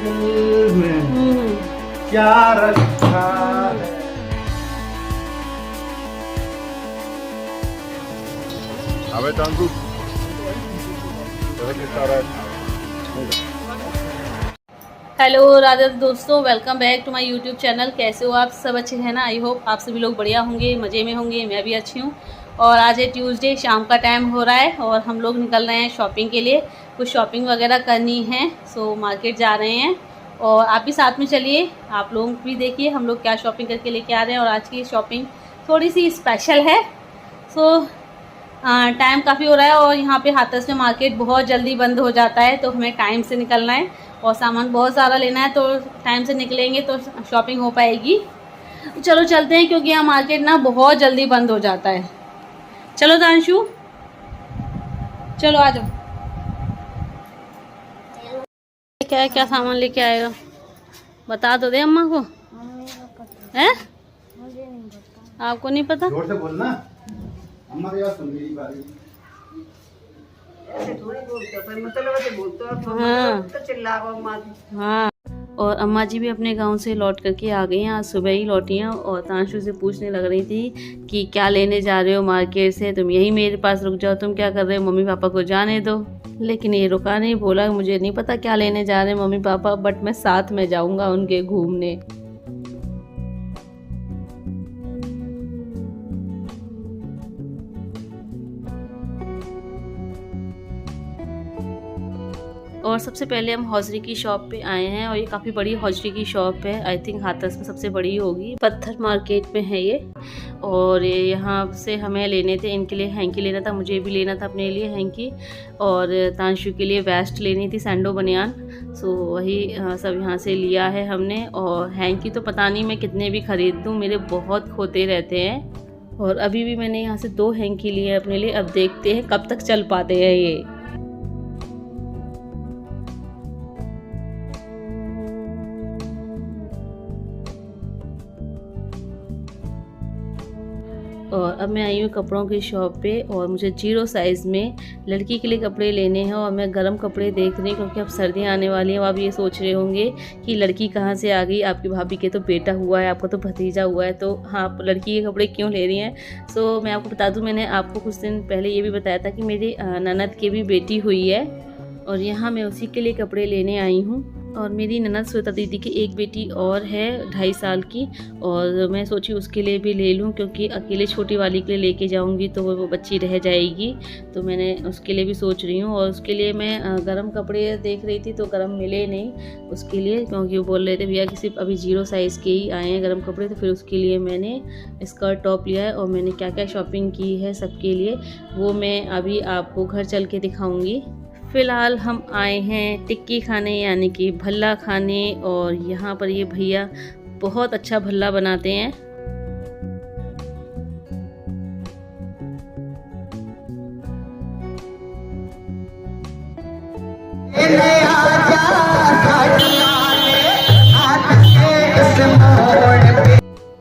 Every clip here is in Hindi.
दिल में क्या रखा है। अबे तंदू जोर से बोलना, अम्मा की बात सुन मेरी बारी। हाँ। और अम्मा जी भी अपने गांव से लौट करके आ गई हैं, आज सुबह ही लौटी हैं और तांशु से पूछने लग रही थी कि क्या लेने जा रहे हो मार्केट से, तुम यहीं मेरे पास रुक जाओ, तुम क्या कर रहे हो, मम्मी पापा को जाने दो। लेकिन ये रुका नहीं, बोला मुझे नहीं पता क्या लेने जा रहे हैं मम्मी पापा, बट मैं साथ में जाऊंगा उनके घूमने। और सबसे पहले हम हौजरी की शॉप पे आए हैं और ये काफ़ी बड़ी हौजरी की शॉप है। आई थिंक हाथरस में सबसे बड़ी होगी, पत्थर मार्केट में है ये। और यहाँ से हमें लेने थे, इनके लिए हैंकी लेना था, मुझे भी लेना था अपने लिए हैंकी, और तांशु के लिए वेस्ट लेनी थी, सैंडो बनियान। सो वही सब यहाँ से लिया है हमने। और हैंकी तो पता नहीं मैं कितने भी ख़रीद दूँ, मेरे बहुत खोते रहते हैं। और अभी भी मैंने यहाँ से 2 हैंकी लिए हैं अपने लिए, अब देखते हैं कब तक चल पाते हैं ये। और अब मैं आई हूँ कपड़ों की शॉप पे और मुझे 0 साइज़ में लड़की के लिए कपड़े लेने हैं। और मैं गर्म कपड़े देख रही हूँ क्योंकि अब सर्दियाँ आने वाली हैं। और आप ये सोच रहे होंगे कि लड़की कहाँ से आ गई, आपकी भाभी के तो बेटा हुआ है, आपका तो भतीजा हुआ है, तो हाँ आप लड़की के कपड़े क्यों ले रही हैं। सो मैं आपको बता दूँ, मैंने आपको कुछ दिन पहले ये भी बताया था कि मेरी ननद की भी बेटी हुई है और यहाँ मैं उसी के लिए कपड़े लेने आई हूँ। और मेरी ननद श्वेता दीदी की एक बेटी और है 2.5 साल की, और मैं सोची उसके लिए भी ले लूँ, क्योंकि अकेले छोटी वाली के लिए लेके जाऊँगी तो वो बच्ची रह जाएगी, तो मैंने उसके लिए भी सोच रही हूँ। और उसके लिए मैं गर्म कपड़े देख रही थी तो गर्म मिले नहीं उसके लिए, क्योंकि वो बोल रहे थे भैया कि सिर्फ अभी 0 साइज़ के ही आए हैं गर्म कपड़े। तो फिर उसके लिए मैंने स्कर्ट टॉप लिया है। और मैंने क्या क्या शॉपिंग की है सबके लिए वो मैं अभी आपको घर चल के दिखाऊँगी। फ़िलहाल हम आए हैं टिक्की खाने, यानी कि भल्ला खाने। और यहाँ पर ये भैया बहुत अच्छा भल्ला बनाते हैं।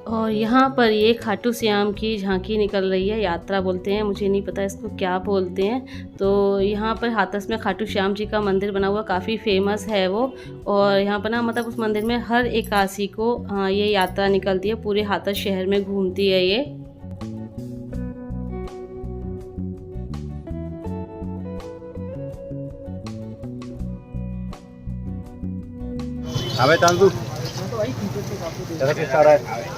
और यहाँ पर ये खाटू श्याम की झांकी निकल रही है, यात्रा बोलते हैं, मुझे नहीं पता इसको क्या बोलते हैं। तो यहाँ पर हाथरस में खाटू श्याम जी का मंदिर बना हुआ, काफ़ी फेमस है वो। और यहाँ पर ना मतलब उस मंदिर में हर एकादशी को ये यात्रा निकलती है, पूरे हाथरस शहर में घूमती है ये। अबे तंदू रहा है।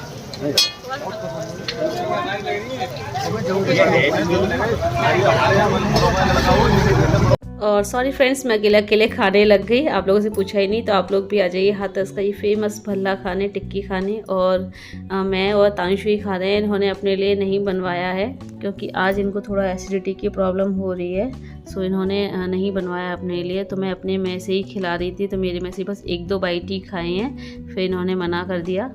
और सॉरी फ्रेंड्स, मैं अकेले अकेले खाने लग गई, आप लोगों से पूछा ही नहीं। तो आप लोग भी आ जाइए हाथरस का ये फेमस भल्ला खाने, टिक्की खाने। और मैं और तांशु ही खा रहे हैं, इन्होंने अपने लिए नहीं बनवाया है क्योंकि आज इनको थोड़ा एसिडिटी की प्रॉब्लम हो रही है। सो इन्होंने नहीं बनवाया अपने लिए, तो मैं अपने में से ही खिला रही थी। तो मेरे में से बस 1-2 बाइट ही खाए हैं, फिर इन्होंने मना कर दिया।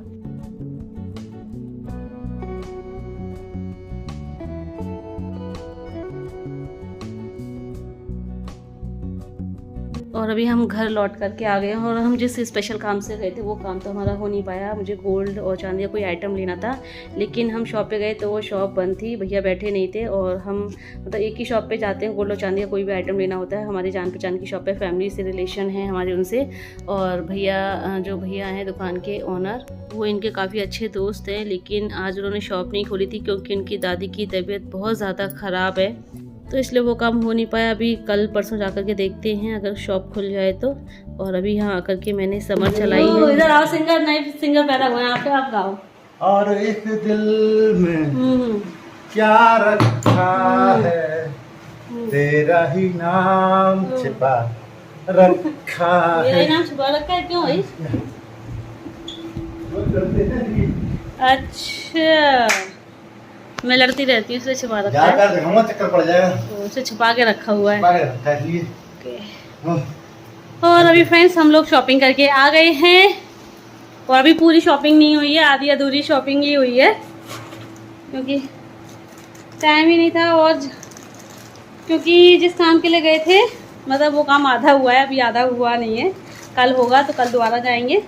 और अभी हम घर लौट करके आ गए हैं और हम जिस स्पेशल काम से गए थे वो काम तो हमारा हो नहीं पाया। मुझे गोल्ड और चांदी का कोई आइटम लेना था, लेकिन हम शॉप पे गए तो वो शॉप बंद थी, भैया बैठे नहीं थे। और हम मतलब एक ही शॉप पे जाते हैं, गोल्ड और चांदी का कोई भी आइटम लेना होता है। हमारी जान पहचान की शॉप पे, फैमिली से रिलेशन है हमारे उनसे। और भैया जो भैया हैं दुकान के ओनर, वो इनके काफ़ी अच्छे दोस्त हैं, लेकिन आज उन्होंने शॉप नहीं खोली थी क्योंकि उनकी दादी की तबीयत बहुत ज़्यादा ख़राब है, तो इसलिए वो काम हो नहीं पाया। अभी कल परसों जा कर के देखते हैं अगर शॉप खुल जाए तो। और अभी यहाँ आकर के मैंने समर चलाई है। इधर आओ, सिंगर नए सिंगर पैदा हुए हैं, आप गाओ। और इस दिल में क्या रखा है, तेरा ही नाम छिपा रखा है। मेरा नाम छुपा रखा है क्यों भाई? अच्छा, मैं लड़ती रहती हूँ, उसे छुपा रखा है। चक्कर पड़ जाएगा, तो उसे छुपा के रखा हुआ है। है। और अभी फ्रेंड्स हम लोग शॉपिंग करके आ गए हैं और अभी पूरी शॉपिंग नहीं हुई है, आधी अधूरी शॉपिंग ही हुई है क्योंकि टाइम ही नहीं था। और क्योंकि जिस काम के लिए गए थे मतलब वो काम आधा हुआ है, अभी आधा हुआ नहीं है। कल होगा तो कल दोबारा जाएंगे।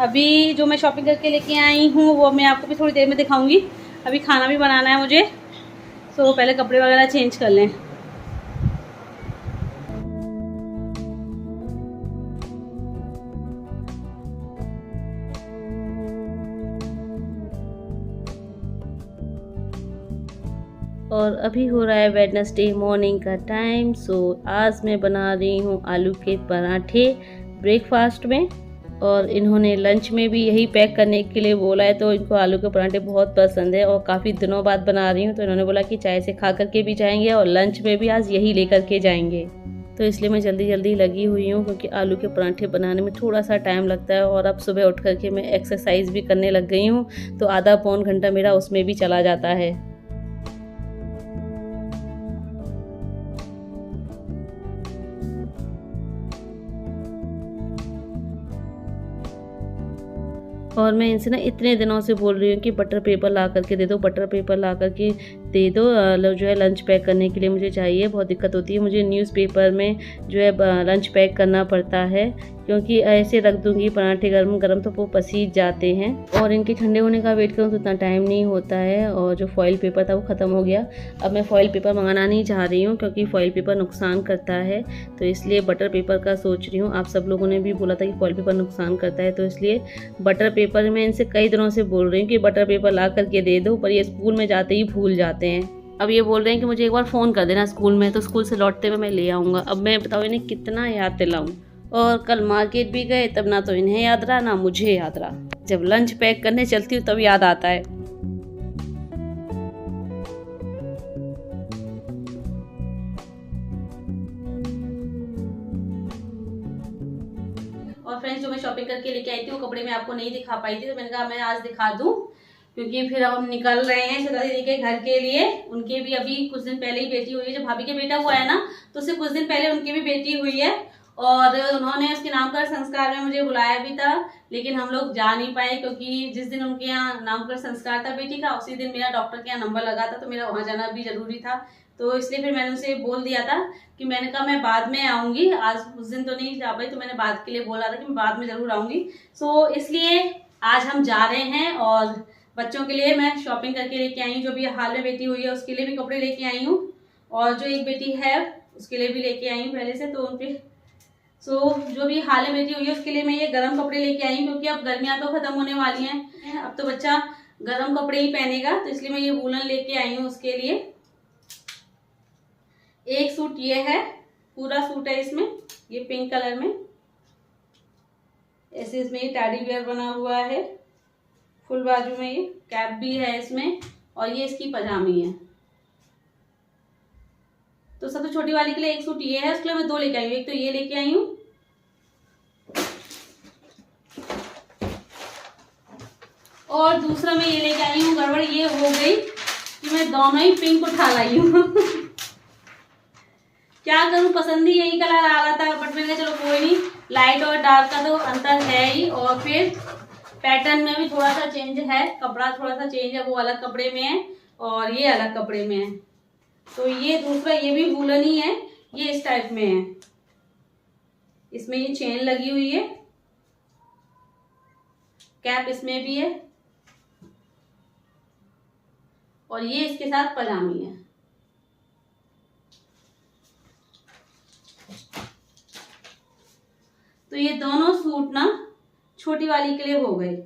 अभी जो मैं शॉपिंग करके लेके आई हूँ वो मैं आपको भी थोड़ी देर में दिखाऊंगी। अभी खाना भी बनाना है मुझे, तो पहले कपड़े वगैरह चेंज कर लें। और अभी हो रहा है वेडनेसडे मॉर्निंग का टाइम। सो आज मैं बना रही हूँ आलू के पराठे ब्रेकफास्ट में, और इन्होंने लंच में भी यही पैक करने के लिए बोला है। तो इनको आलू के पराठे बहुत पसंद है और काफ़ी दिनों बाद बना रही हूँ, तो इन्होंने बोला कि चाय से खा करके भी जाएंगे और लंच में भी आज यही लेकर के जाएंगे। तो इसलिए मैं जल्दी जल्दी लगी हुई हूँ क्योंकि आलू के पराठे बनाने में थोड़ा सा टाइम लगता है। और अब सुबह उठ करके मैं एक्सरसाइज भी करने लग गई हूँ, तो आधा पौन घंटा मेरा उसमें भी चला जाता है। और मैं इनसे ना इतने दिनों से बोल रही हूँ कि बटर पेपर ला करके दे दो, बटर पेपर ला करके दे दो, जो है लंच पैक करने के लिए मुझे चाहिए। बहुत दिक्कत होती है मुझे, न्यूज़पेपर में जो है लंच पैक करना पड़ता है क्योंकि ऐसे रख दूँगी पराठे गरम गरम तो वो पसीज जाते हैं। और इनके ठंडे होने का वेट करूँ तो उतना टाइम नहीं होता है। और जो फॉइल पेपर था वो ख़त्म हो गया, अब मैं फॉइल पेपर मंगाना नहीं चाह रही हूँ क्योंकि फॉइल पेपर नुकसान करता है, तो इसलिए बटर पेपर का सोच रही हूँ। आप सब लोगों ने भी बोला था कि फॉइल पेपर नुकसान करता है, तो इसलिए बटर पेपर मैं इनसे कई दिनों से बोल रही हूँ कि बटर पेपर ला करके दे दो, पर ये स्कूल में जाते ही भूल जाते हैं। अब ये बोल रहे हैं कि मुझे एक बार फ़ोन कर देना स्कूल में, तो स्कूल से लौटते हुए मैं ले आऊँगा। अब मैं बताऊँ इन्हें कितना याद दिलाऊँ। और कल मार्केट भी गए तब ना तो इन्हें याद रहा ना मुझे याद रहा। जब लंच पैक करने चलती हूँ तब याद आता है। और फ्रेंड्स जो मैं शॉपिंग करके लेके आई थी वो कपड़े मैं आपको नहीं दिखा पाई थी, तो मैंने कहा मैं आज दिखा दूं क्योंकि फिर अब हम निकल रहे हैं श्वेता दीदी के घर के लिए। उनके भी अभी कुछ दिन पहले ही बेटी हुई है, जब भाभी के बेटा हुआ है ना तो उससे कुछ दिन पहले उनकी भी बेटी हुई है। और उन्होंने उसके नामकरण संस्कार में मुझे बुलाया भी था, लेकिन हम लोग जा नहीं पाए क्योंकि जिस दिन उनके यहाँ नामकरण संस्कार था बेटी का उसी दिन मेरा डॉक्टर के यहाँ नंबर लगा था, तो मेरा वहाँ जाना भी जरूरी था। तो इसलिए फिर मैंने उसे बोल दिया था कि मैंने कहा मैं बाद में आऊँगी, आज उस दिन तो नहीं जा पाई, तो मैंने बाद के लिए बोला था कि मैं बाद में ज़रूर आऊँगी। सो इसलिए आज हम जा रहे हैं और बच्चों के लिए मैं शॉपिंग करके लेके आई हूँ। जो भी हाल में बेटी हुई है उसके लिए भी कपड़े लेके आई हूँ और जो एक बेटी है उसके लिए भी लेके आई हूँ पहले से। तो उन पर जो भी हाल में बेटी हुई है उसके लिए मैं ये गर्म कपड़े लेके आई हूँ क्योंकि अब गर्मियाँ तो खत्म होने वाली हैं, अब तो बच्चा गर्म कपड़े ही पहनेगा, तो इसलिए मैं ये वूलन लेके आई हूँ उसके लिए। एक सूट ये है, पूरा सूट है इसमें, ये पिंक कलर में ऐसे इसमें ये टैडी बियर बना हुआ है, फुल बाजू में ये कैप भी है इसमें, और ये इसकी पजामी है। तो सबसे छोटी वाली के लिए एक सूट ये है, उसके लिए मैं दो लेके आई हूँ। एक तो ये लेके आई हूँ और दूसरा मैं ये लेके आई हूँ। गड़बड़ ये हो गई कि मैं दोनों ही पिंक उठा लाई हूँ क्या करूँ, पसंद ही यही कलर आ रहा था, बट मैंने चलो कोई नहीं, लाइट और डार्क का तो अंतर है ही, और फिर पैटर्न में भी थोड़ा सा चेंज है, कपड़ा थोड़ा सा चेंज है, वो अलग कपड़े में है और ये अलग कपड़े में है। तो ये दूसरा ये भी वूलन ही है, ये इस टाइप में है। इसमें ये चेन लगी हुई है, कैप इसमें भी है और ये इसके साथ पजामी है। तो ये दोनों सूट ना छोटी वाली के लिए हो गए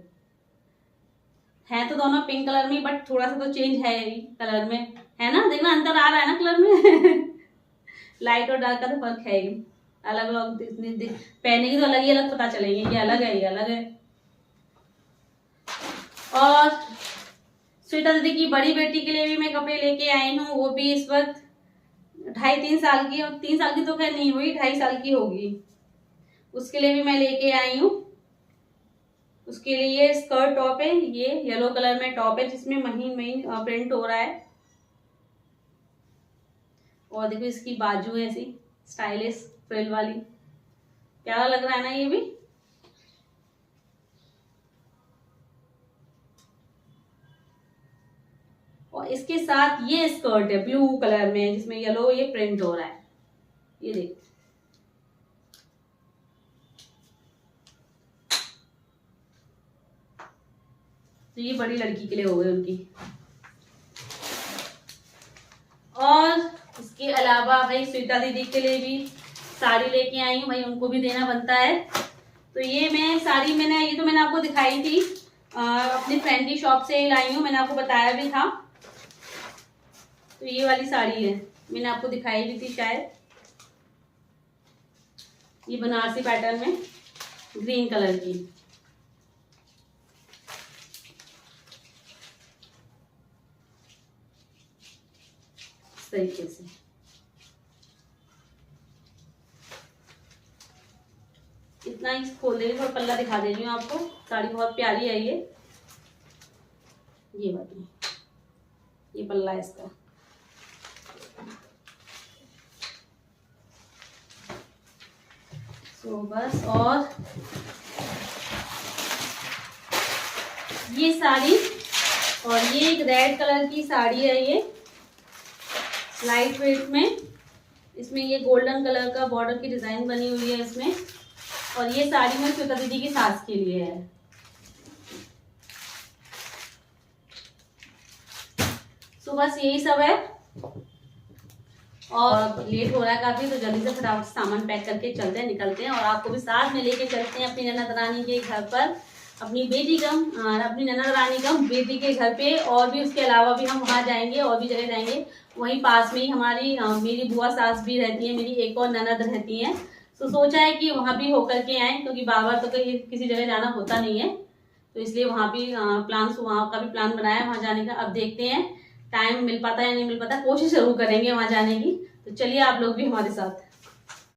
हैं, तो दोनों पिंक कलर में, बट थोड़ा सा तो चेंज है ही कलर में, है ना, देखना अंतर आ रहा है ना कलर में लाइट और डार्क का तो फर्क है ही, अलग अलग पहनेगी तो अलग ही अलग पता चलेंगे, ये अलग है ये अलग है। और श्वेता दीदी की बड़ी बेटी के लिए भी मैं कपड़े लेके आई हूँ, वो भी इस वक्त 2.5-3 साल की, और 3 साल की तो खैर नहीं हुई, 2.5 साल की होगी, उसके लिए भी मैं लेके आई हूँ। उसके लिए ये स्कर्ट टॉप है, ये येलो कलर में टॉप है जिसमें महीन महीन प्रिंट हो रहा है, और देखो इसकी बाजू है ऐसी स्टाइलिश फ्रिल वाली, प्यारा लग रहा है ना ये भी। और इसके साथ ये स्कर्ट है ब्लू कलर में जिसमें येलो ये प्रिंट हो रहा है, ये देखो। तो ये बड़ी लड़की के लिए हो गई उनकी। और इसके अलावा भाई श्वेता दीदी के लिए भी साड़ी लेके आई हूँ, भाई उनको भी देना बनता है। तो ये मैं साड़ी ये तो मैंने आपको दिखाई थी, अपनी फ्रेंड की शॉप से लाई हूँ, मैंने आपको बताया भी था। तो ये वाली साड़ी है, मैंने आपको दिखाई भी थी शायद, ये बनारसी पैटर्न में ग्रीन कलर की। तरीके से इतना ही खोल दे रही हूँ और पल्ला दिखा दे रही हूँ आपको। साड़ी बहुत प्यारी है ये वाली, ये पल्ला है इसका। तो बस, और ये साड़ी, और ये एक रेड कलर की साड़ी है, ये लाइट वेट में, इसमें ये गोल्डन कलर का बॉर्डर की डिजाइन बनी हुई है इसमें। और ये साड़ी में श्वेता दीदी की सास के लिए है। तो बस यही सब है, और लेट हो रहा है काफी, तो जल्दी से फटाफट सामान पैक करके चलते हैं, निकलते हैं, और आपको भी साथ में लेके चलते हैं अपनी ननद रानी के घर पर, अपनी बेटी कम अपनी ननद रानी कम बेटी के घर पे। और भी उसके अलावा भी हम वहाँ जाएंगे, और भी जगह जाएंगे। वहीं पास में ही हमारी मेरी बुआ सास भी रहती है, मेरी एक और ननद रहती है। तो सोचा है कि वहाँ भी होकर के आए, क्योंकि बार बार तो कहीं किसी जगह जाना होता नहीं है, तो इसलिए वहाँ भी वहाँ का भी प्लान बनाया है वहाँ जाने का। अब देखते हैं टाइम मिल पाता है या नहीं मिल पाता, कोशिश जरूर करेंगे वहाँ जाने की। तो चलिए आप लोग भी हमारे साथ।